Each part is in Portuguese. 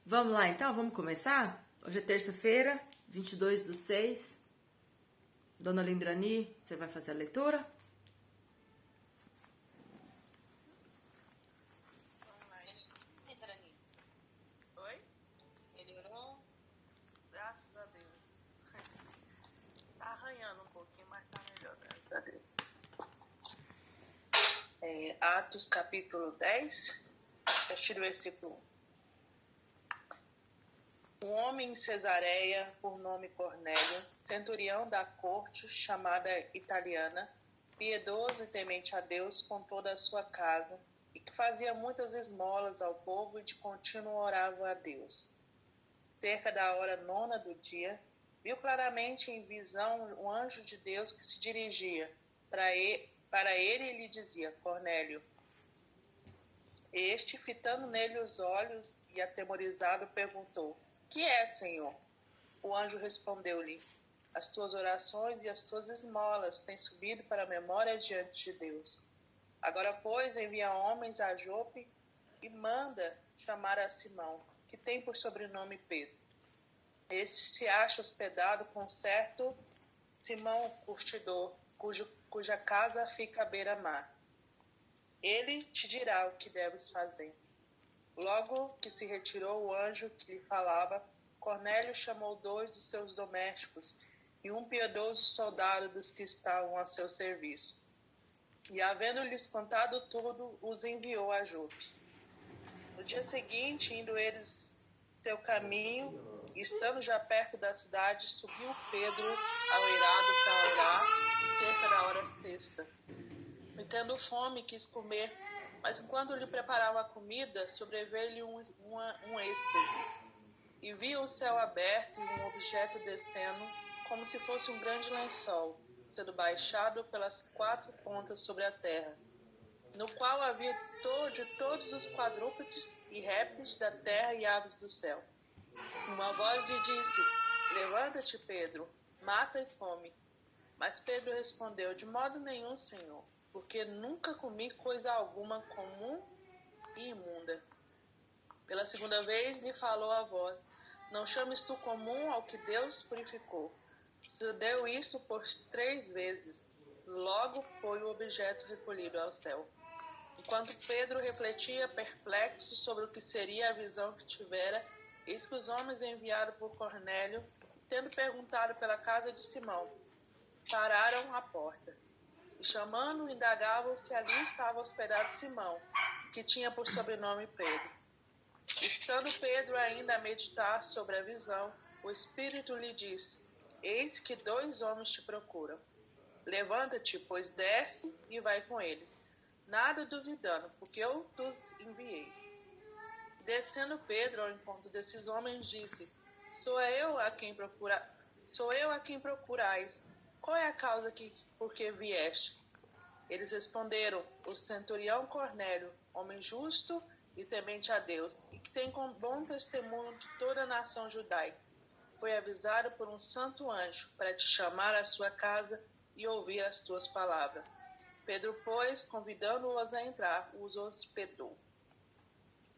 Vamos lá então, vamos começar? Hoje é terça-feira, 22/6. Dona Lindrani, você vai fazer a leitura? Vamos lá. Lindrani. Oi? Melhorou? Graças a Deus. Tá arranhando um pouquinho, mas tá melhor, graças a Deus. Atos capítulo 10, a partir do versículo 1. Um homem em Cesareia, por nome Cornélio, centurião da corte chamada italiana, piedoso e temente a Deus com toda a sua casa, e que fazia muitas esmolas ao povo e de contínuo orava a Deus. Cerca da hora 9ª do dia, viu claramente em visão um anjo de Deus que se dirigia para ele e lhe dizia: Cornélio. Este, fitando nele os olhos e atemorizado, perguntou: Que é, Senhor? O anjo respondeu-lhe: As tuas orações e as tuas esmolas têm subido para a memória diante de Deus. Agora, pois, envia homens a Jope e manda chamar a Simão, que tem por sobrenome Pedro. Este se acha hospedado com certo Simão curtidor, cuja casa fica à beira-mar. Ele te dirá o que deves fazer. Logo que se retirou o anjo que lhe falava, Cornélio chamou 2 dos seus domésticos e um piedoso soldado dos que estavam a seu serviço. E, havendo-lhes contado tudo, os enviou a Jope. No dia seguinte, indo eles seu caminho, e estando já perto da cidade, subiu Pedro ao eirado para orar, cerca da hora 6ª. E tendo fome, quis comer, mas enquanto lhe preparava a comida, sobreveio-lhe um êxtase. E viu o céu aberto e um objeto descendo, como se fosse um grande lençol, sendo baixado pelas 4 pontas sobre a terra, no qual havia de todos os quadrúpedes e répteis da terra e aves do céu. Uma voz lhe disse: Levanta-te, Pedro, mata e come. Mas Pedro respondeu: De modo nenhum, Senhor, porque nunca comi coisa alguma comum e imunda. Pela 2ª vez lhe falou a voz: Não chames tu comum ao que Deus purificou. Sucedeu isto por 3 vezes. Logo foi o objeto recolhido ao céu. Enquanto Pedro refletia perplexo sobre o que seria a visão que tivera, eis que os homens enviados por Cornélio, tendo perguntado pela casa de Simão, pararam à porta. E chamando-o, indagavam se ali estava hospedado Simão, que tinha por sobrenome Pedro. Estando Pedro ainda a meditar sobre a visão, o Espírito lhe disse: Eis que 2 homens te procuram. Levanta-te, pois desce e vai com eles, nada duvidando, porque eu os enviei. Descendo Pedro ao encontro desses homens, disse: Sou eu a quem procurais. Qual é a causa por que vieste? Eles responderam: O centurião Cornélio, homem justo e temente a Deus, e que tem com bom testemunho de toda a nação judaica, foi avisado por um santo anjo para te chamar à sua casa e ouvir as tuas palavras. Pedro, pois, convidando-os a entrar, os hospedou.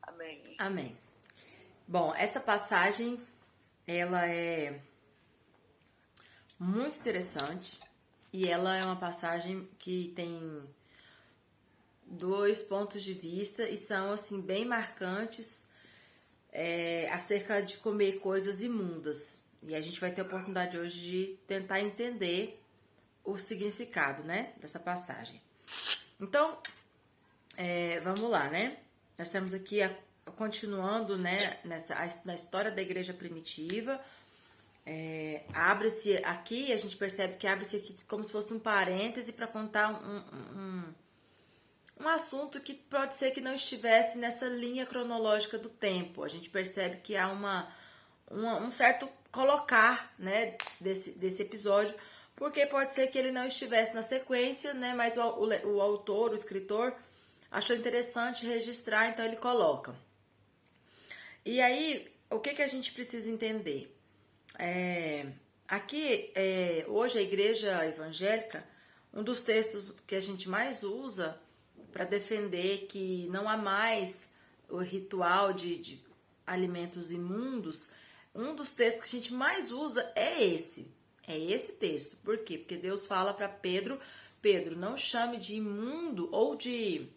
Amém. Amém. Bom, essa passagem, ela é muito interessante e ela é uma passagem que tem 2 pontos de vista e são, assim, bem marcantes acerca de comer coisas imundas. E a gente vai ter a oportunidade hoje de tentar entender o significado, né, dessa passagem. Então, vamos lá, né? Nós estamos aqui continuando, né, na história da igreja primitiva. Abre-se aqui, a gente percebe que abre-se aqui como se fosse um parêntese para contar um assunto que pode ser que não estivesse nessa linha cronológica do tempo. A gente percebe que há um certo colocar, né, desse episódio, porque pode ser que ele não estivesse na sequência, né, mas o autor, o escritor, achou interessante registrar, então ele coloca. E aí, o que a gente precisa entender? Aqui, hoje a igreja evangélica, um dos textos que a gente mais usa para defender que não há mais o ritual de alimentos imundos, um dos textos que a gente mais usa é esse. É esse texto. Por quê? Porque Deus fala para Pedro, Pedro, não chame de imundo ou de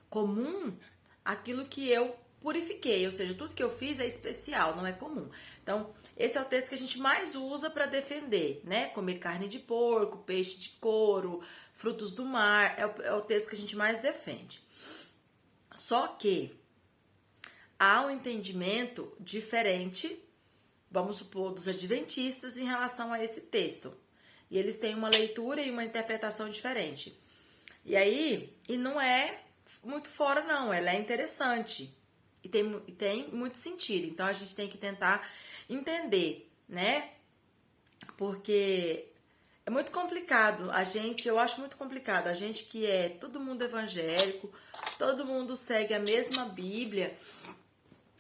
comum aquilo que eu purifiquei, ou seja, tudo que eu fiz é especial, não é comum. Então, esse é o texto que a gente mais usa para defender, né? Comer carne de porco, peixe de couro, frutos do mar, é o texto que a gente mais defende. Só que há um entendimento diferente, vamos supor, dos adventistas em relação a esse texto. E eles têm uma leitura e uma interpretação diferente. E aí, e não é muito fora não, ela é interessante. E tem muito sentido. Então, a gente tem que tentar entender, né? Porque é muito complicado. Eu acho muito complicado. A gente que é todo mundo evangélico, todo mundo segue a mesma Bíblia.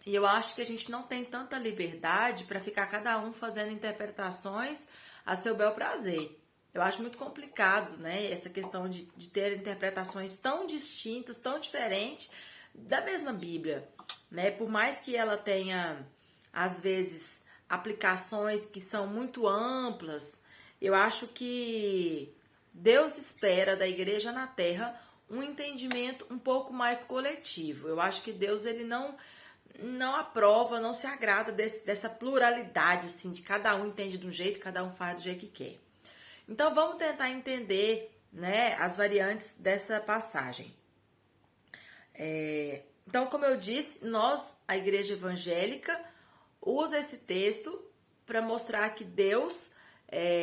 E eu acho que a gente não tem tanta liberdade para ficar cada um fazendo interpretações a seu bel prazer. Eu acho muito complicado, né? Essa questão de ter interpretações tão distintas, tão diferentes da mesma Bíblia, né? Por mais que ela tenha, às vezes, aplicações que são muito amplas, eu acho que Deus espera da igreja na terra um entendimento um pouco mais coletivo. Eu acho que Deus, ele não aprova, não se agrada dessa pluralidade, assim, de cada um entende de um jeito, cada um faz do jeito que quer. Então, vamos tentar entender, né, as variantes dessa passagem. Então, como eu disse, a igreja evangélica, usa esse texto para mostrar que Deus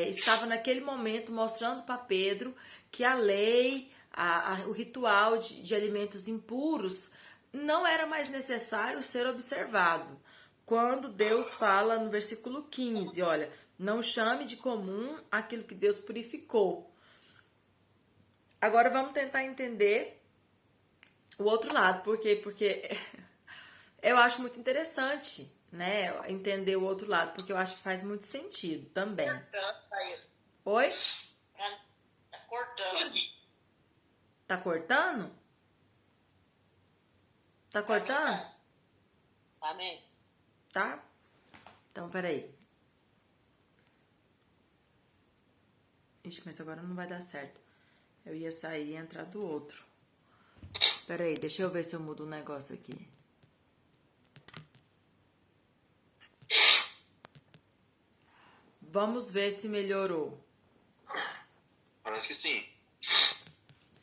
estava naquele momento mostrando para Pedro que a lei, o ritual de alimentos impuros não era mais necessário ser observado. Quando Deus fala no versículo 15, olha, não chame de comum aquilo que Deus purificou. Agora vamos tentar entender o outro lado. Por quê? Porque eu acho muito interessante, né, entender o outro lado, porque eu acho que faz muito sentido também. Oi? Tá cortando aqui. Tá cortando? Tá cortando? Amém. Tá? Então, peraí. Ixi, mas agora não vai dar certo. Eu ia sair e entrar do outro. Peraí, deixa eu ver se eu mudo um negócio aqui. Vamos ver se melhorou. Parece que sim.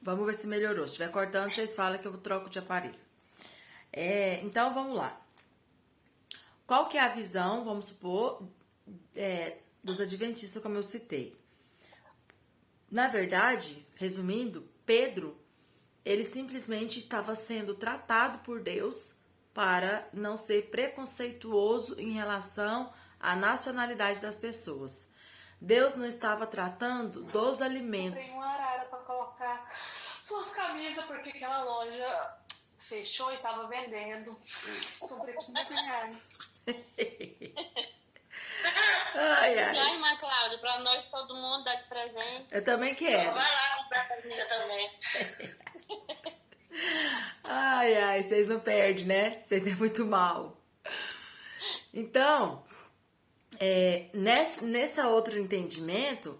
Vamos ver se melhorou. Se estiver cortando, vocês falam que eu troco de aparelho. Então, vamos lá. Qual que é a visão, vamos supor, dos adventistas, como eu citei? Na verdade, resumindo, Pedro, ele simplesmente estava sendo tratado por Deus para não ser preconceituoso em relação à nacionalidade das pessoas. Deus não estava tratando dos alimentos. Comprei uma arara para colocar suas camisas, porque aquela loja fechou e estava vendendo. Comprei por 50 reais. Ai, ai. Já, irmã Cláudia, pra nós todo mundo dar de presente. Eu também quero. Vai lá comprar comida também. Ai, ai, vocês não perdem, né? Vocês é muito mal. Então, nessa outro entendimento,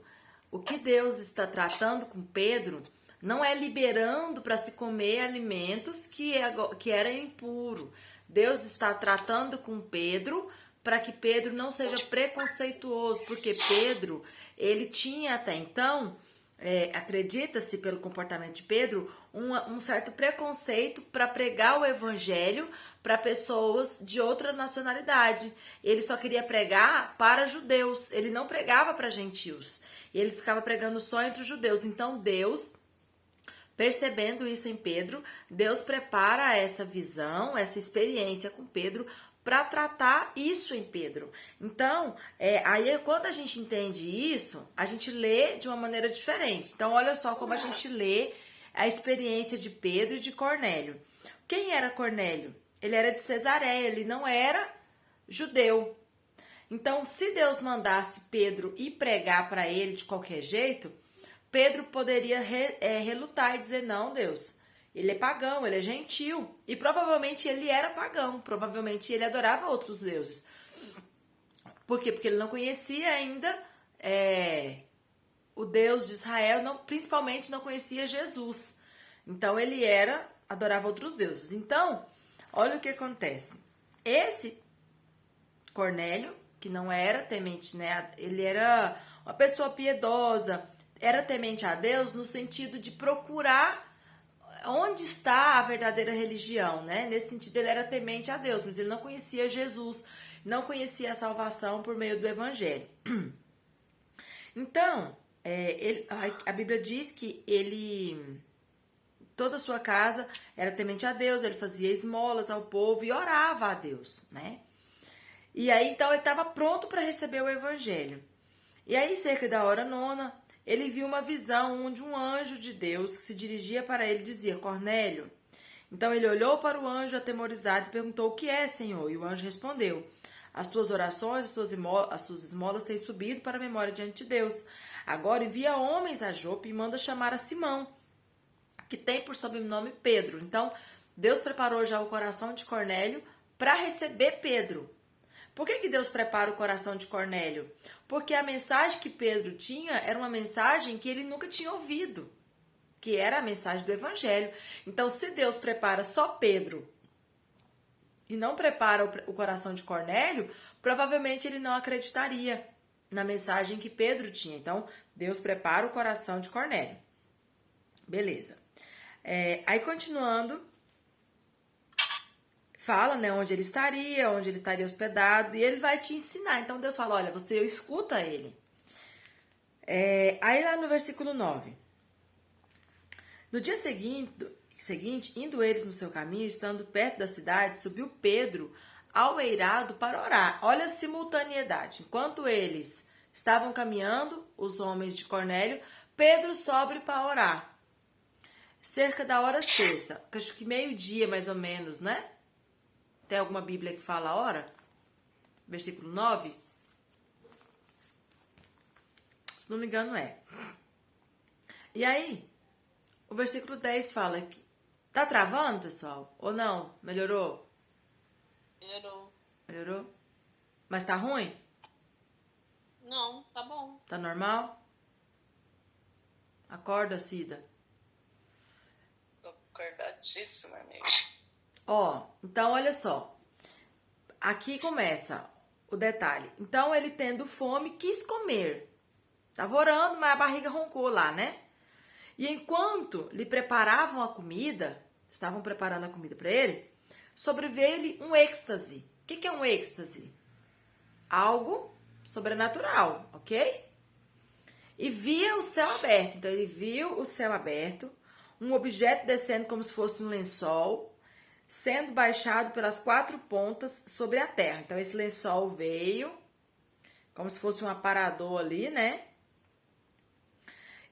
o que Deus está tratando com Pedro não é liberando para se comer alimentos que era impuro. Deus está tratando com Pedro para que Pedro não seja preconceituoso, porque Pedro, ele tinha até então, acredita-se pelo comportamento de Pedro, um certo preconceito para pregar o evangelho para pessoas de outra nacionalidade. Ele só queria pregar para judeus, ele não pregava para gentios. Ele ficava pregando só entre os judeus. Então Deus, percebendo isso em Pedro, Deus prepara essa visão, essa experiência com Pedro para tratar isso em Pedro. Então, aí quando a gente entende isso, a gente lê de uma maneira diferente. Então, olha só como a gente lê a experiência de Pedro e de Cornélio. Quem era Cornélio? Ele era de Cesareia, ele não era judeu. Então, se Deus mandasse Pedro ir pregar para ele de qualquer jeito, Pedro poderia relutar e dizer, não, Deus, Ele é pagão, ele é gentil. E provavelmente ele era pagão. Provavelmente ele adorava outros deuses. Por quê? Porque ele não conhecia ainda o Deus de Israel, principalmente não conhecia Jesus. Então ele adorava outros deuses. Então, olha o que acontece. Esse Cornélio, que não era temente, né? Ele era uma pessoa piedosa, era temente a Deus no sentido de procurar onde está a verdadeira religião, né? Nesse sentido, ele era temente a Deus, mas ele não conhecia Jesus, não conhecia a salvação por meio do Evangelho. Então, a Bíblia diz que toda a sua casa era temente a Deus, ele fazia esmolas ao povo e orava a Deus, né? E aí, então, ele estava pronto para receber o Evangelho. E aí, cerca da hora nona, ele viu uma visão onde um anjo de Deus que se dirigia para ele dizia, Cornélio. Então ele olhou para o anjo atemorizado e perguntou, o que é, Senhor? E o anjo respondeu, as tuas orações, as tuas esmolas têm subido para a memória diante de Deus. Agora envia homens a Jope e manda chamar a Simão, que tem por sobrenome Pedro. Então Deus preparou já o coração de Cornélio para receber Pedro. Por que Deus prepara o coração de Cornélio? Porque a mensagem que Pedro tinha era uma mensagem que ele nunca tinha ouvido, que era a mensagem do Evangelho. Então, se Deus prepara só Pedro e não prepara o coração de Cornélio, provavelmente ele não acreditaria na mensagem que Pedro tinha. Então, Deus prepara o coração de Cornélio. Beleza. Aí, continuando, fala, né, onde ele estaria hospedado, e ele vai te ensinar. Então, Deus fala, olha, você escuta ele. Aí, lá no versículo 9. No dia seguinte, indo eles no seu caminho, estando perto da cidade, subiu Pedro ao eirado para orar. Olha a simultaneidade. Enquanto eles estavam caminhando, os homens de Cornélio, Pedro sobe para orar. Cerca da hora sexta, acho que meio-dia mais ou menos, né? Tem alguma Bíblia que fala a hora? Versículo 9? Se não me engano é. E aí, o versículo 10 fala que... Tá travando, pessoal? Ou não? Melhorou? Melhorou? Mas tá ruim? Não, tá bom. Tá normal? Acorda, Cida. Tô acordadíssima, amiga. Ó, então olha só. Aqui começa o detalhe. Então ele tendo fome, quis comer. Tava orando, mas a barriga roncou lá, né? E enquanto lhe preparavam a comida, estavam preparando a comida para ele, sobreveio-lhe um êxtase. O que é um êxtase? Algo sobrenatural, ok? E via o céu aberto. Então ele viu o céu aberto, um objeto descendo como se fosse um lençol, sendo baixado pelas 4 pontas sobre a terra. Então, esse lençol veio, como se fosse um aparador ali, né?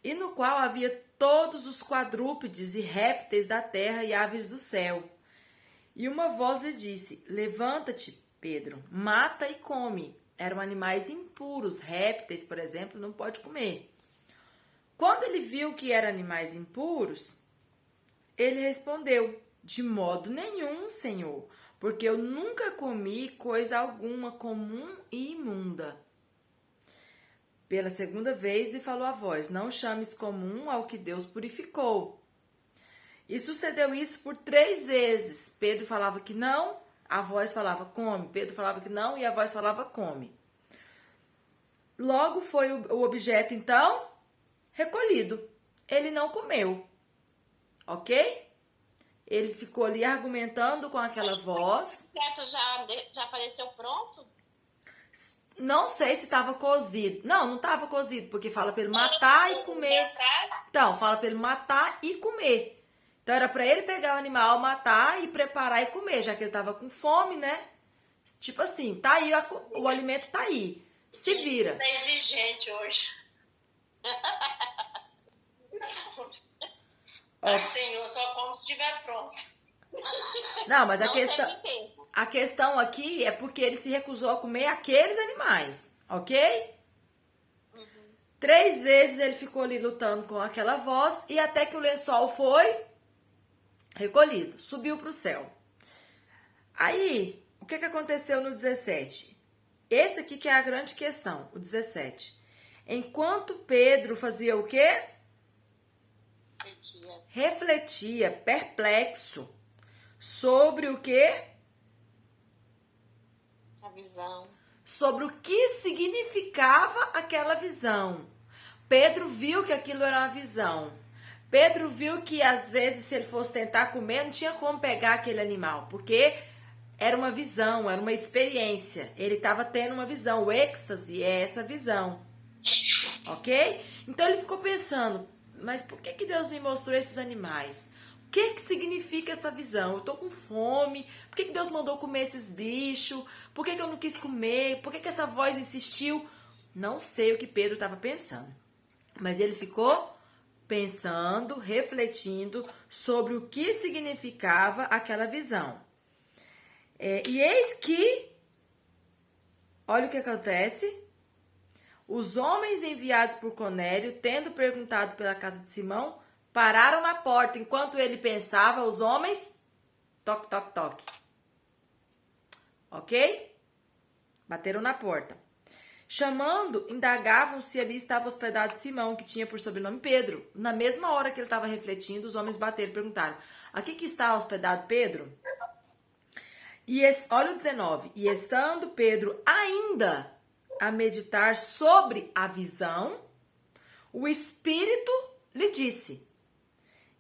E no qual havia todos os quadrúpedes e répteis da terra e aves do céu. E uma voz lhe disse, levanta-te, Pedro, mata e come. Eram animais impuros, répteis, por exemplo, não pode comer. Quando ele viu que eram animais impuros, ele respondeu, de modo nenhum, Senhor, porque eu nunca comi coisa alguma comum e imunda. Pela segunda vez lhe falou a voz, não chames comum ao que Deus purificou. E sucedeu isso por 3 vezes. Pedro falava que não, a voz falava come. Pedro falava que não e a voz falava come. Logo foi o objeto, então, recolhido. Ele não comeu. Ok? Ele ficou ali argumentando com aquela voz. O objeto já apareceu pronto? Não sei se estava cozido. Não estava cozido, porque fala para ele matar e comer. Então, fala para ele matar e comer. Então, era para ele pegar o animal, matar e preparar e comer, já que ele estava com fome, né? Tipo assim, tá aí, o alimento tá aí. Se vira. Tá exigente hoje. Senhor, só como se estiver pronto. Não, mas Não teve tempo. a questão aqui é porque ele se recusou a comer aqueles animais, ok? 3 vezes ele ficou ali lutando com aquela voz e até que o lençol foi recolhido, subiu para o céu. Aí, o que aconteceu no 17? Esse aqui que é a grande questão, o 17. Enquanto Pedro fazia o quê? Refletia, perplexo, sobre o quê? A visão. Sobre o que significava aquela visão. Pedro viu que aquilo era uma visão. Pedro viu que às vezes se ele fosse tentar comer, não tinha como pegar aquele animal, porque era uma visão, era uma experiência. Ele estava tendo uma visão, o êxtase é essa visão. Ok? Então ele ficou pensando, mas por que Deus me mostrou esses animais? O que significa essa visão? Eu tô com fome, por que Deus mandou comer esses bichos? Por que eu não quis comer? Por que essa voz insistiu? Não sei o que Pedro estava pensando. Mas ele ficou pensando, refletindo sobre o que significava aquela visão. E eis que, olha o que acontece. Os homens enviados por Cornélio, tendo perguntado pela casa de Simão, pararam na porta. Enquanto ele pensava, os homens, toque, toque, toque. Ok? Bateram na porta. Chamando, indagavam se ali estava hospedado Simão, que tinha por sobrenome Pedro. Na mesma hora que ele estava refletindo, os homens bateram e perguntaram: aqui que está hospedado Pedro? Olha o 19. E estando Pedro ainda a meditar sobre a visão, o Espírito lhe disse: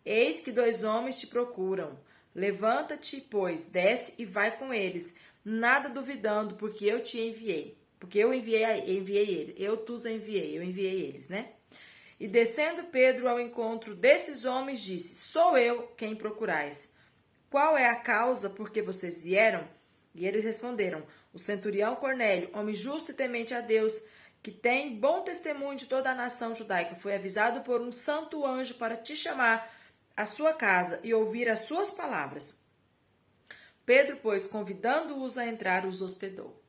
eis que 2 homens te procuram. Levanta-te, pois, desce e vai com eles, nada duvidando, porque eu te enviei. Porque eu enviei ele. Eu enviei eles, né? E descendo Pedro ao encontro desses homens, disse: sou eu quem procurais. Qual é a causa por que vocês vieram? E eles responderam: o centurião Cornélio, homem justo e temente a Deus, que tem bom testemunho de toda a nação judaica, foi avisado por um santo anjo para te chamar à sua casa e ouvir as suas palavras. Pedro, pois, convidando-os a entrar, os hospedou.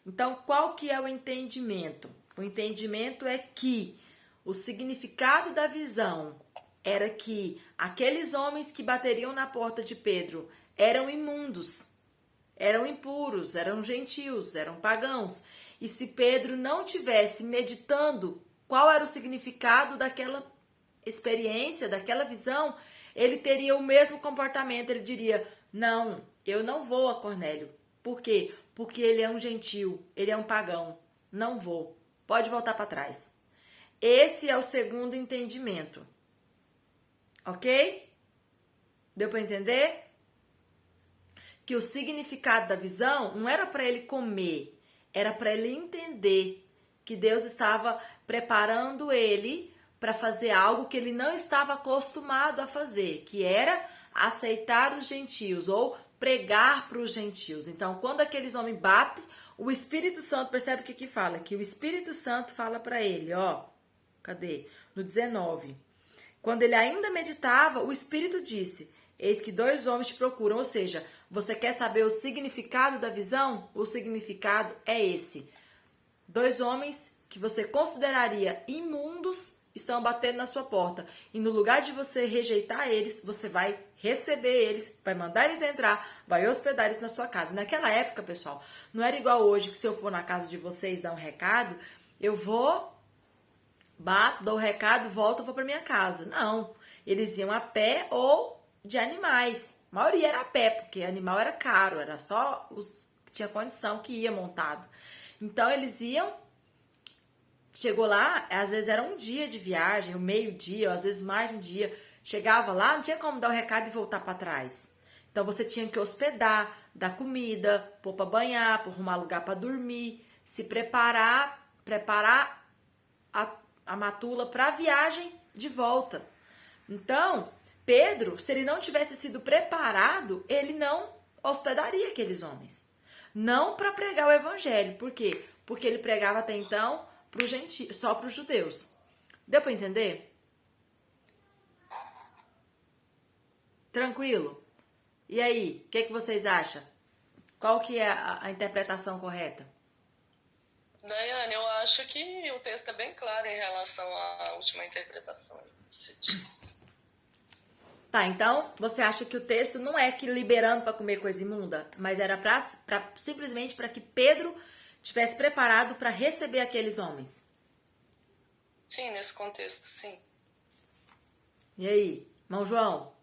Então, qual que é o entendimento? O entendimento é que o significado da visão era que aqueles homens que bateriam na porta de Pedro eram imundos, eram impuros, eram gentios, eram pagãos. E se Pedro não tivesse meditando qual era o significado daquela experiência, daquela visão, ele teria o mesmo comportamento. Ele diria: não, eu não vou a Cornélio. Por quê? Porque ele é um gentio, ele é um pagão. Não vou. Pode voltar para trás. Esse é o segundo entendimento. Ok? Deu para entender? Que o significado da visão não era para ele comer, era para ele entender que Deus estava preparando ele para fazer algo que ele não estava acostumado a fazer, que era aceitar os gentios ou pregar para os gentios. Então, quando aqueles homens batem, o Espírito Santo, percebe o que fala? Que o Espírito Santo fala para ele, ó, cadê? No 19. Quando ele ainda meditava, o Espírito disse: eis que 2 homens te procuram. Ou seja, você quer saber o significado da visão? O significado é esse: 2 homens que você consideraria imundos estão batendo na sua porta. E no lugar de você rejeitar eles, você vai receber eles, vai mandar eles entrar, vai hospedar eles na sua casa. Naquela época, pessoal, não era igual hoje, que se eu for na casa de vocês dar um recado, eu vou, bato, dou o recado, volto, vou para minha casa. Não, eles iam a pé ou de animais. A maioria era a pé, porque animal era caro, era só os que tinha condição que ia montado. Então eles iam, chegou lá, às vezes era um dia de viagem, um meio-dia, ou às vezes mais de um dia. Chegava lá, não tinha como dar o recado e voltar para trás. Então você tinha que hospedar, dar comida, pôr para banhar, pôr arrumar lugar para dormir, se preparar a matula para a viagem de volta. Então, Pedro, se ele não tivesse sido preparado, ele não hospedaria aqueles homens. Não para pregar o evangelho. Por quê? Porque ele pregava até então só para os judeus. Deu para entender? Tranquilo? E aí, o que vocês acham? Qual que é a interpretação correta? Daiane, eu acho que o texto é bem claro em relação à última interpretação que se diz. Tá, então você acha que o texto não é que liberando para comer coisa imunda, mas era simplesmente para que Pedro tivesse preparado para receber aqueles homens. Sim, nesse contexto, sim. E aí, irmão João?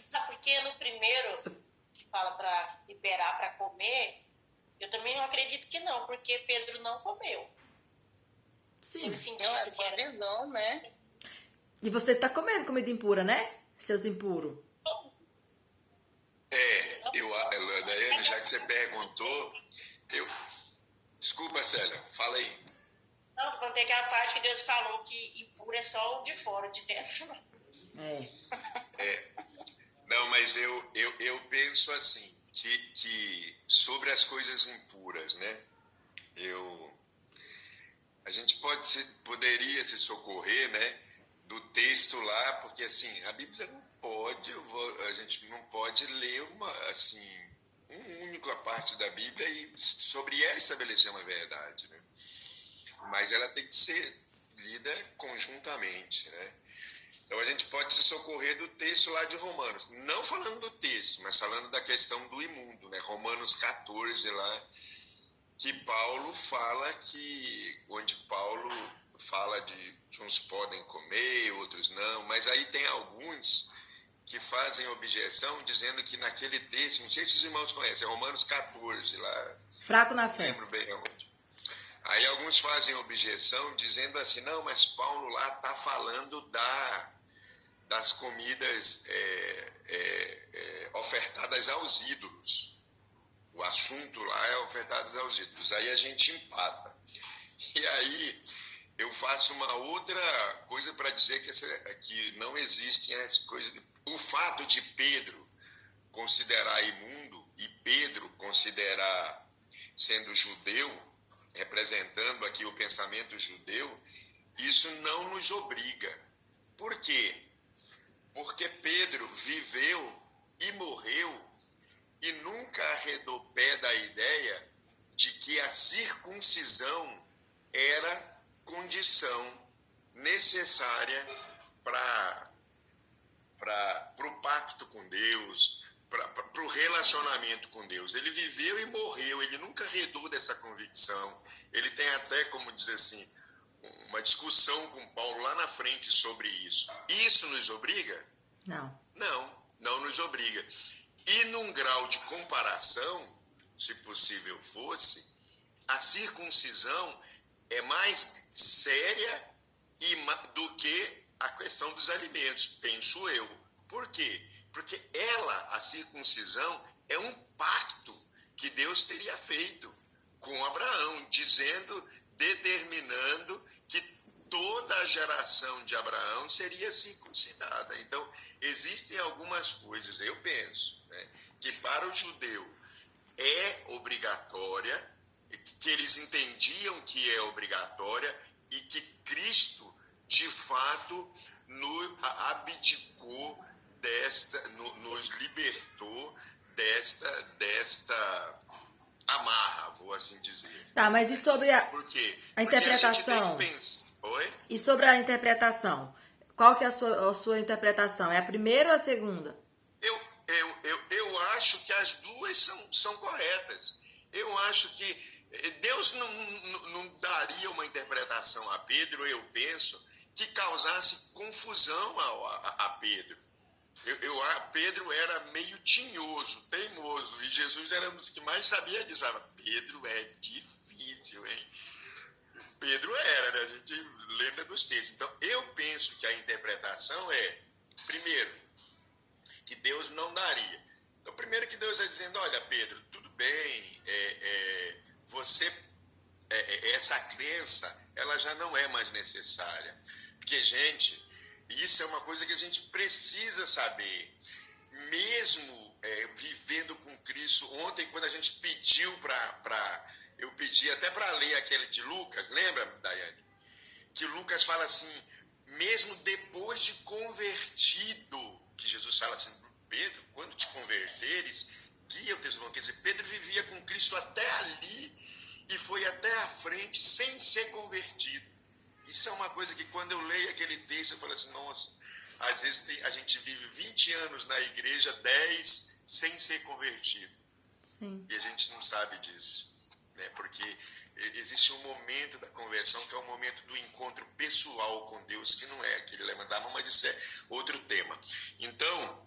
Sabe por quê? No primeiro, que fala para liberar para comer, eu também não acredito que não, porque Pedro não comeu. Se Sim. ele Não, sentisse é que uma era... visão, né? E você está comendo comida impura, né? Seus impuros. Daiane, já que você perguntou, Desculpa, Célia, fala aí. Não, quando tem aquela parte que Deus falou que impuro é só o de fora, de dentro não. Não, mas eu penso assim, que sobre as coisas impuras, né? A gente poderia se socorrer, né? Do texto lá, porque assim, a Bíblia não pode, a gente não pode ler uma única parte da Bíblia e sobre ela estabelecer uma verdade, né? Mas ela tem que ser lida conjuntamente, né? Então a gente pode se socorrer do texto lá de Romanos, não falando do texto, mas falando da questão do imundo, né? Romanos 14 lá, que Paulo fala onde Paulo fala de uns podem comer, outros não, mas aí tem alguns que fazem objeção dizendo que naquele texto, não sei se os irmãos conhecem, é Romanos 14 lá. Fraco na fé. Não lembro bem aonde. Aí alguns fazem objeção dizendo assim, não, mas Paulo lá está falando das comidas ofertadas aos ídolos. O assunto lá é ofertadas aos ídolos. Aí a gente empata. E aí eu faço uma outra coisa para dizer que não existem as coisas. O fato de Pedro considerar imundo e Pedro considerar, sendo judeu, representando aqui o pensamento judeu, isso não nos obriga. Por quê? Porque Pedro viveu e morreu e nunca arredou pé da ideia de que a circuncisão era condição necessária para o pacto com Deus, para o relacionamento com Deus. Ele viveu e morreu, ele nunca arredou dessa convicção. Ele tem até, como dizer assim, uma discussão com Paulo lá na frente sobre isso. Isso nos obriga? Não. Não nos obriga. E num grau de comparação, se possível fosse, a circuncisão é mais séria do que a questão dos alimentos, penso eu. Por quê? Porque a circuncisão, é um pacto que Deus teria feito com Abraão, determinando que toda a geração de Abraão seria circuncidada. Então, existem algumas coisas, eu penso, né, que para o judeu é obrigatória, que eles entendiam que é obrigatória e que Cristo, de fato, abdicou nos libertou desta amarra, vou assim dizer. Tá, mas e sobre Por quê? a interpretação? Porque a gente tem que pensar... Oi? E sobre a interpretação? Qual que é a sua interpretação? É a primeira ou a segunda? Eu acho que as duas são corretas. Eu acho que Deus não daria uma interpretação a Pedro, eu penso, que causasse confusão a Pedro. Pedro era meio tinhoso, teimoso, e Jesus era um dos que mais sabia disso. Pedro é difícil, hein? Pedro era, né? A gente lembra dos textos. Então, eu penso que a interpretação é, primeiro, que Deus não daria. Então, primeiro que Deus está dizendo, olha, Pedro, tudo bem, essa crença, ela já não é mais necessária. Porque, gente, isso é uma coisa que a gente precisa saber. Mesmo vivendo com Cristo, ontem, quando a gente pediu eu pedi até para ler aquele de Lucas, lembra, Daiane? Que Lucas fala assim, mesmo depois de convertido, que Jesus fala assim, Pedro, quando te converteres, guia o teu irmão. Quer dizer, Pedro vivia com Cristo até ali e foi até a frente sem ser convertido. Isso é uma coisa que quando eu leio aquele texto, eu falo assim, nossa, às vezes a gente vive 20 anos na igreja, 10 sem ser convertido. Sim. E a gente não sabe disso, né? Porque existe um momento da conversão que é o momento do encontro pessoal com Deus, que não é aquele levantar a mão, mas isso é outro tema. Então,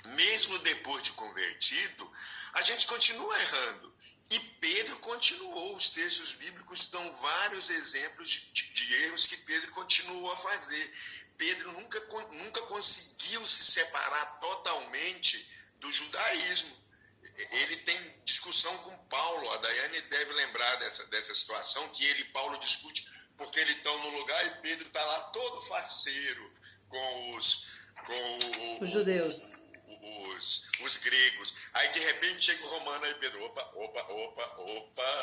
mesmo depois de convertido, a gente continua errando. E Pedro continuou. Os textos bíblicos dão vários exemplos de erros que Pedro continuou a fazer. Pedro nunca conseguiu se separar totalmente do judaísmo. Ele tem discussão com Paulo. A Daiane deve lembrar dessa situação, que ele e Paulo discutem porque eles estão no lugar e Pedro está lá todo faceiro com os judeus. Os gregos. Aí de repente chega o romano e Pedro, opa,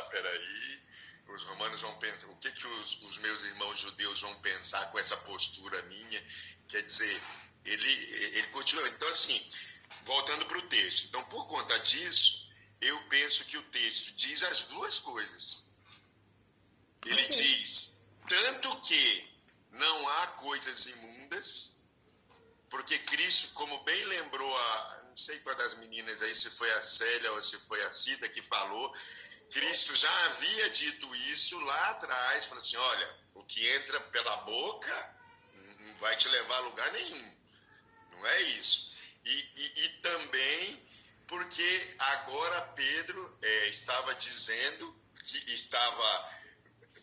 peraí. Os romanos vão pensar, o que os meus irmãos judeus vão pensar com essa postura minha? Quer dizer, ele continua. Então, assim, voltando para o texto. Então, por conta disso, eu penso que o texto diz as duas coisas. Ele diz, tanto que não há coisas imundas, porque Cristo, como bem lembrou não sei qual das meninas aí, se foi a Célia ou se foi a Cida que falou, Cristo já havia dito isso lá atrás, falando assim, olha, o que entra pela boca não vai te levar a lugar nenhum. Não é isso. E também porque agora Pedro estava dizendo que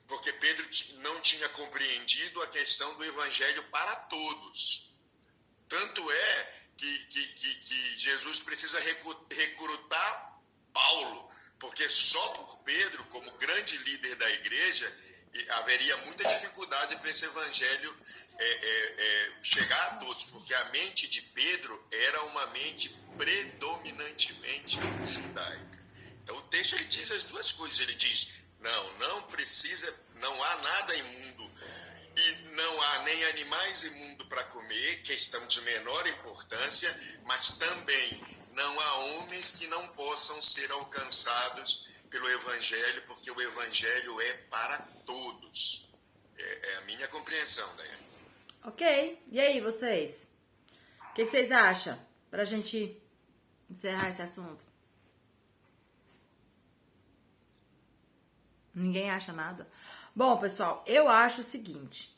porque Pedro não tinha compreendido a questão do evangelho para todos. Tanto é que Jesus precisa recrutar Paulo, porque só por Pedro, como grande líder da igreja, haveria muita dificuldade para esse evangelho chegar a todos, porque a mente de Pedro era uma mente predominantemente judaica. Então o texto ele diz as duas coisas, ele diz, não precisa, não há nada imundo, e não há nem animais imundos para comer, questão de menor importância, mas também não há homens que não possam ser alcançados pelo Evangelho, porque o Evangelho é para todos. É a minha compreensão, Daiane. Ok. E aí, vocês? O que vocês acham? Pra gente encerrar esse assunto. Ninguém acha nada? Bom, pessoal, eu acho o seguinte.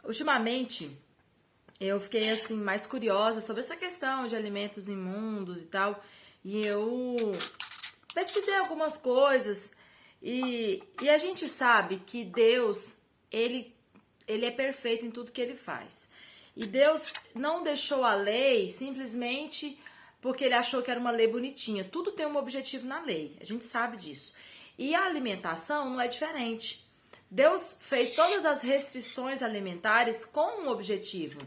Ultimamente, eu fiquei, assim, mais curiosa sobre essa questão de alimentos imundos e tal. E eu pesquisei algumas coisas. E a gente sabe que Deus, ele é perfeito em tudo que ele faz. E Deus não deixou a lei simplesmente porque ele achou que era uma lei bonitinha. Tudo tem um objetivo na lei. A gente sabe disso. E a alimentação não é diferente. Deus fez todas as restrições alimentares com um objetivo,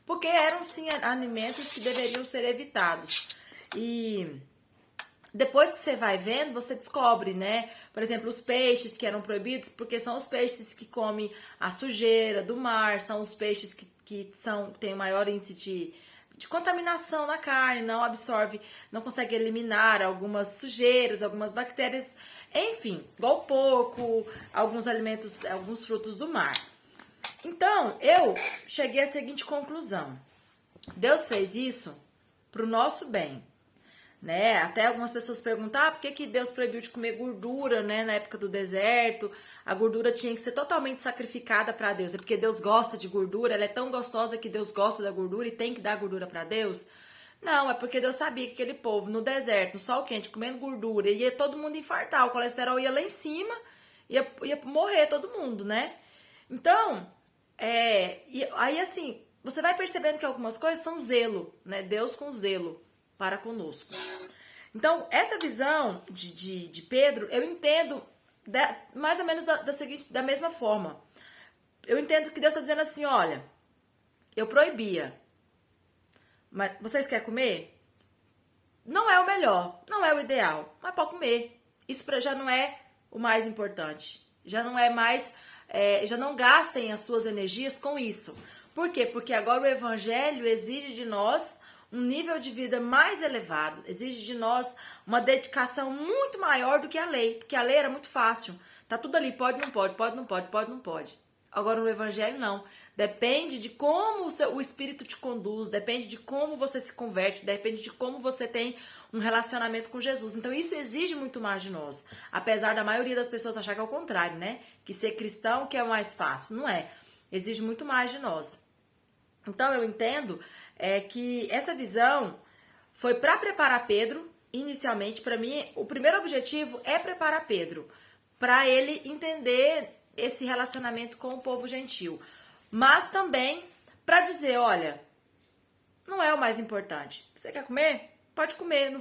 porque eram sim alimentos que deveriam ser evitados. E depois que você vai vendo, você descobre, né? Por exemplo, os peixes que eram proibidos, porque são os peixes que comem a sujeira do mar, são os peixes que têm maior índice de contaminação na carne, não absorve, não consegue eliminar algumas sujeiras, algumas bactérias. Enfim, igual o porco, alguns alimentos, alguns frutos do mar. Então, eu cheguei à seguinte conclusão. Deus fez isso para o nosso bem, né? Até algumas pessoas perguntam, por que Deus proibiu de comer gordura, né? Na época do deserto, a gordura tinha que ser totalmente sacrificada para Deus. É porque Deus gosta de gordura, ela é tão gostosa que Deus gosta da gordura e tem que dar gordura para Deus? Não, é porque Deus sabia que aquele povo no deserto, no sol quente, comendo gordura, ia todo mundo infartar, o colesterol ia lá em cima, ia morrer todo mundo, né? Então, aí assim, você vai percebendo que algumas coisas são zelo, né? Deus com zelo para conosco. Então, essa visão de Pedro, eu entendo mais ou menos da mesma forma. Eu entendo que Deus está dizendo assim, olha, eu proibia, mas vocês querem comer? Não é o melhor, não é o ideal, mas pode comer. Isso já não é o mais importante. Já não é mais, já não gastem as suas energias com isso. Por quê? Porque agora o evangelho exige de nós um nível de vida mais elevado, exige de nós uma dedicação muito maior do que a lei, porque a lei era muito fácil. Tá tudo ali, pode, não pode, pode, não pode, pode, não pode. Agora no evangelho não. Depende de como o Espírito te conduz, depende de como você se converte, depende de como você tem um relacionamento com Jesus. Então isso exige muito mais de nós. Apesar da maioria das pessoas achar que é o contrário, né? Que ser cristão que é o mais fácil. Não é. Exige muito mais de nós. Então eu entendo que essa visão foi para preparar Pedro, inicialmente. Para mim, o primeiro objetivo é preparar Pedro, para ele entender esse relacionamento com o povo gentil. Mas também para dizer, olha, não é o mais importante. Você quer comer? Pode comer.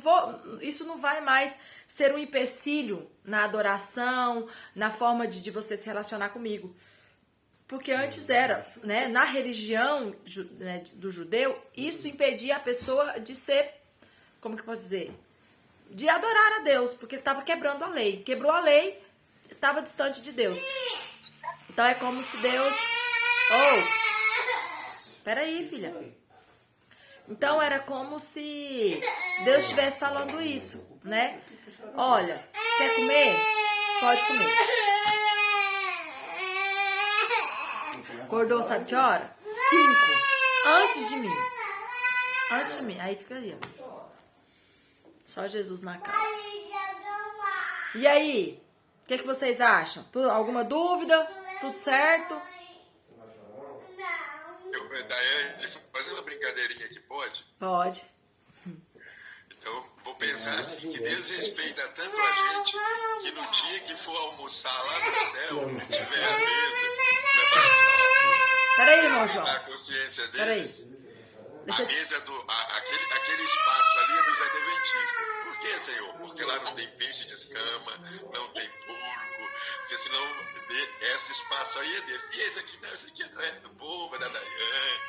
Isso não vai mais ser um empecilho na adoração, na forma de você se relacionar comigo. Porque antes era, né, na religião do judeu, isso impedia a pessoa de ser, como que eu posso dizer? De adorar a Deus, porque ele estava quebrando a lei. Quebrou a lei, estava distante de Deus. Então é como se Deus... Peraí, filha. Então era como se Deus estivesse falando isso, né? Olha, quer comer? Pode comer. Acordou, sabe que hora? 5. Antes de mim. Antes de mim. Aí fica aí, ó. Só Jesus na casa. E aí? O que vocês acham? Alguma dúvida? Tudo certo? Daiane, fazer uma brincadeirinha aqui, pode? Pode. Então, vou pensar assim, que Deus respeita tanto a gente, que no dia que for almoçar lá no céu, tiver a mesa, peraí, irmão João. a consciência deles, Deixa a mesa aquele espaço ali é dos adventistas. Por que, Senhor? Porque lá não tem peixe de escama, não tem porco, porque senão esse espaço aí é desse. E esse aqui não, esse aqui é do resto do povo, é da Daiane,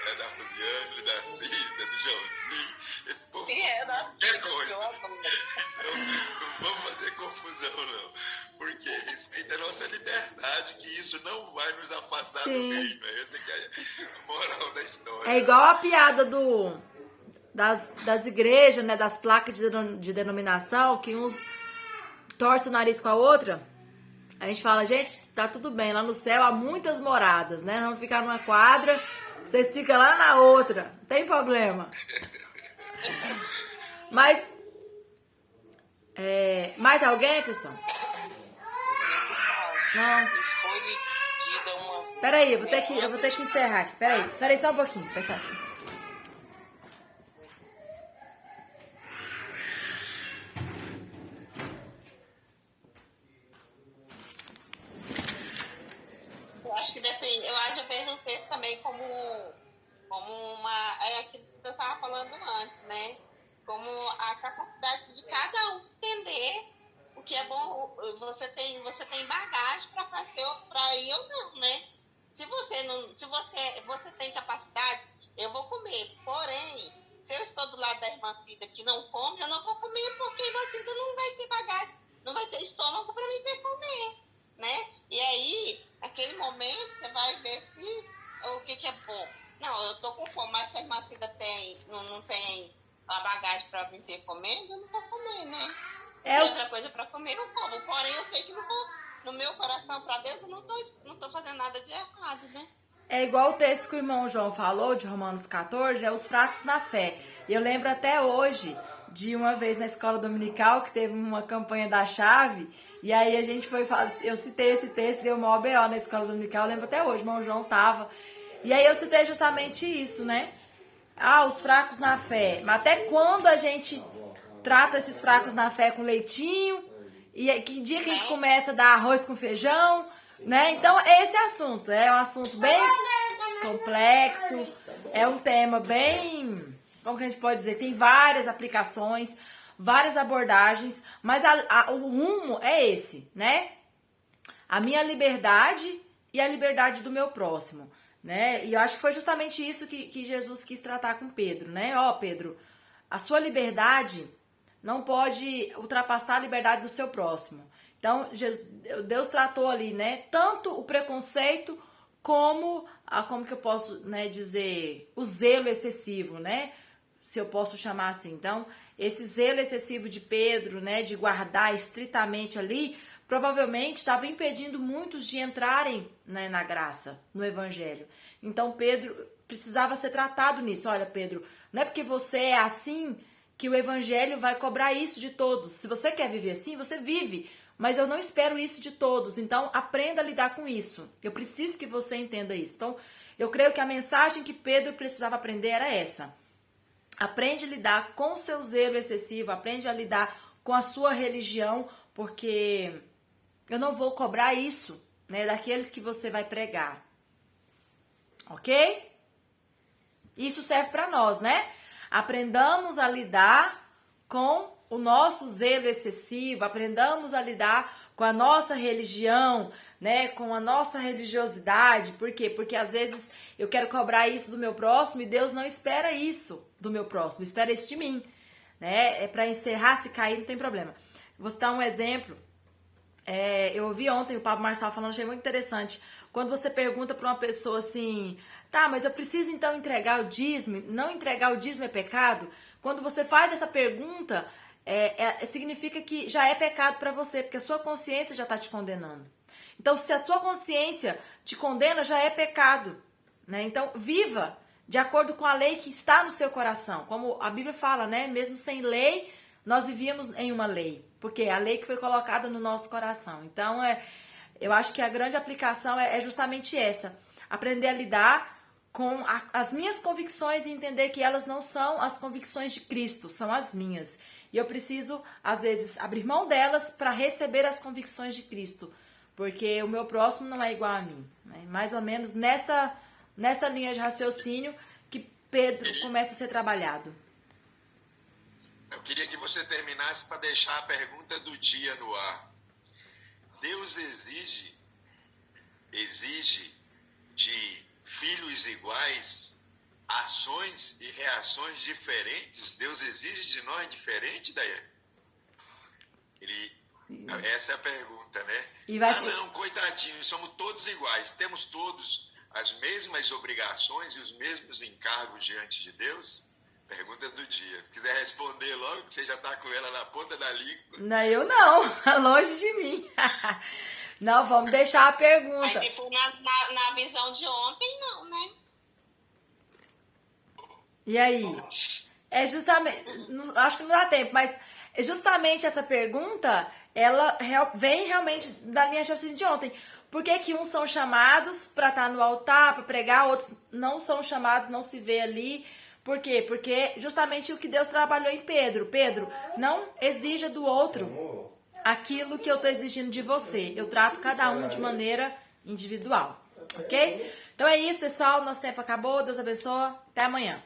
é da Rosiane, da Cida, do Joãozinho. Esse povo Sim, é da qualquer coisa. Então, não vamos fazer confusão, não. Porque respeita a nossa liberdade, que isso não vai nos afastar do reino. Essa que é a moral da história. É igual a piada das igrejas, né? Das placas de denominação, que uns torcem o nariz com a outra. A gente fala, gente, tá tudo bem, lá no céu há muitas moradas, né? Vamos ficar numa quadra, vocês ficam lá na outra, não tem problema. Mas, mais alguém, pessoal? Não. Peraí, eu vou ter que encerrar aqui, peraí só um pouquinho, fechar aqui. Eu acho que eu vejo o texto também como uma. É aquilo que eu estava falando antes, né? Como a capacidade de cada um entender o que é bom. Você tem bagagem para fazer para ir ou não, né? Se você tem capacidade, eu vou comer. Porém, se eu estou do lado da irmã Cida que não come, eu não vou comer porque a irmã Cida não vai ter bagagem, não vai ter estômago para mim ter comer, né? E aí, naquele momento, você vai ver o que é bom. Não, eu tô com fome, mas se a irmã Cida não tem a bagagem para vir ter comendo, eu não vou comer, né? Se tem outra coisa para comer, eu como. Porém, eu sei que não vou, no meu coração, para Deus, eu não tô fazendo nada de errado, né? É igual o texto que o irmão João falou, de Romanos 14, é os fracos na fé. E eu lembro até hoje de uma vez na escola dominical que teve uma campanha da chave, e aí a gente foi falar, eu citei esse texto, deu uma OBO na escola dominical, eu lembro até hoje, o irmão João tava. E aí eu citei justamente isso, né? Os fracos na fé. Mas até quando a gente trata esses fracos na fé com leitinho? E que dia que a gente começa a dar arroz com feijão? Né? Então, esse assunto é um assunto bem complexo, é um tema bem, como que a gente pode dizer, tem várias aplicações, várias abordagens, mas o rumo é esse, né? A minha liberdade e a liberdade do meu próximo, né? E eu acho que foi justamente isso que Jesus quis tratar com Pedro, né? Pedro, a sua liberdade não pode ultrapassar a liberdade do seu próximo. Então, Deus tratou ali, né, tanto o preconceito como, como que eu posso, né, dizer, o zelo excessivo, né, se eu posso chamar assim. Então, esse zelo excessivo de Pedro, né, de guardar estritamente ali, provavelmente estava impedindo muitos de entrarem, né, na graça, no evangelho. Então Pedro precisava ser tratado nisso. Olha, Pedro, não é porque você é assim que o evangelho vai cobrar isso de todos. Se você quer viver assim, você vive. Mas eu não espero isso de todos. Então, aprenda a lidar com isso. Eu preciso que você entenda isso. Então, eu creio que a mensagem que Pedro precisava aprender era essa. Aprende a lidar com o seu zelo excessivo. Aprende a lidar com a sua religião. Porque eu não vou cobrar isso, né, daqueles que você vai pregar. Ok? Isso serve para nós, né? Aprendamos a lidar com o nosso zelo excessivo, aprendamos a lidar com a nossa religião, né, com a nossa religiosidade. Por quê? Porque às vezes eu quero cobrar isso do meu próximo e Deus não espera isso do meu próximo, espera isso de mim, né? É para encerrar, se cair não tem problema. Vou citar um exemplo. Eu ouvi ontem o Pablo Marçal falando, achei muito interessante. Quando você pergunta para uma pessoa assim, tá, mas eu preciso então entregar o dízimo? Não entregar o dízimo é pecado? Quando você faz essa pergunta, significa que já é pecado para você, porque a sua consciência já está te condenando. Então, se a sua consciência te condena, já é pecado, né? Então, viva de acordo com a lei que está no seu coração. Como a Bíblia fala, né? Mesmo sem lei, nós vivíamos em uma lei, porque é a lei que foi colocada no nosso coração. Então, eu acho que a grande aplicação é justamente essa. Aprender a lidar com as minhas convicções e entender que elas não são as convicções de Cristo, são as minhas. E eu preciso, às vezes, abrir mão delas para receber as convicções de Cristo. Porque o meu próximo não é igual a mim. Né? Mais ou menos nessa linha de raciocínio que Pedro começa a ser trabalhado. Eu queria que você terminasse para deixar a pergunta do dia no ar. Deus exige de filhos iguais ações e reações diferentes? Deus exige de nós diferente, Daiane? Essa é a pergunta, né? Não, coitadinho, somos todos iguais. Temos todos as mesmas obrigações e os mesmos encargos diante de Deus? Pergunta do dia. Se quiser responder logo, que você já está com ela na ponta da língua. Não, eu não. Longe de mim. Não, vamos deixar a pergunta. Mas se for na visão de ontem, não, né? E aí? É justamente... Acho que não dá tempo, mas justamente essa pergunta, ela vem realmente da linha de raciocínio de ontem. Por que que uns são chamados para estar no altar, para pregar, outros não são chamados, não se vê ali? Por quê? Porque justamente o que Deus trabalhou em Pedro. Pedro, não exija do outro aquilo que eu estou exigindo de você. Eu trato cada um de maneira individual, ok? Então é isso, pessoal. Nosso tempo acabou. Deus abençoe. Até amanhã.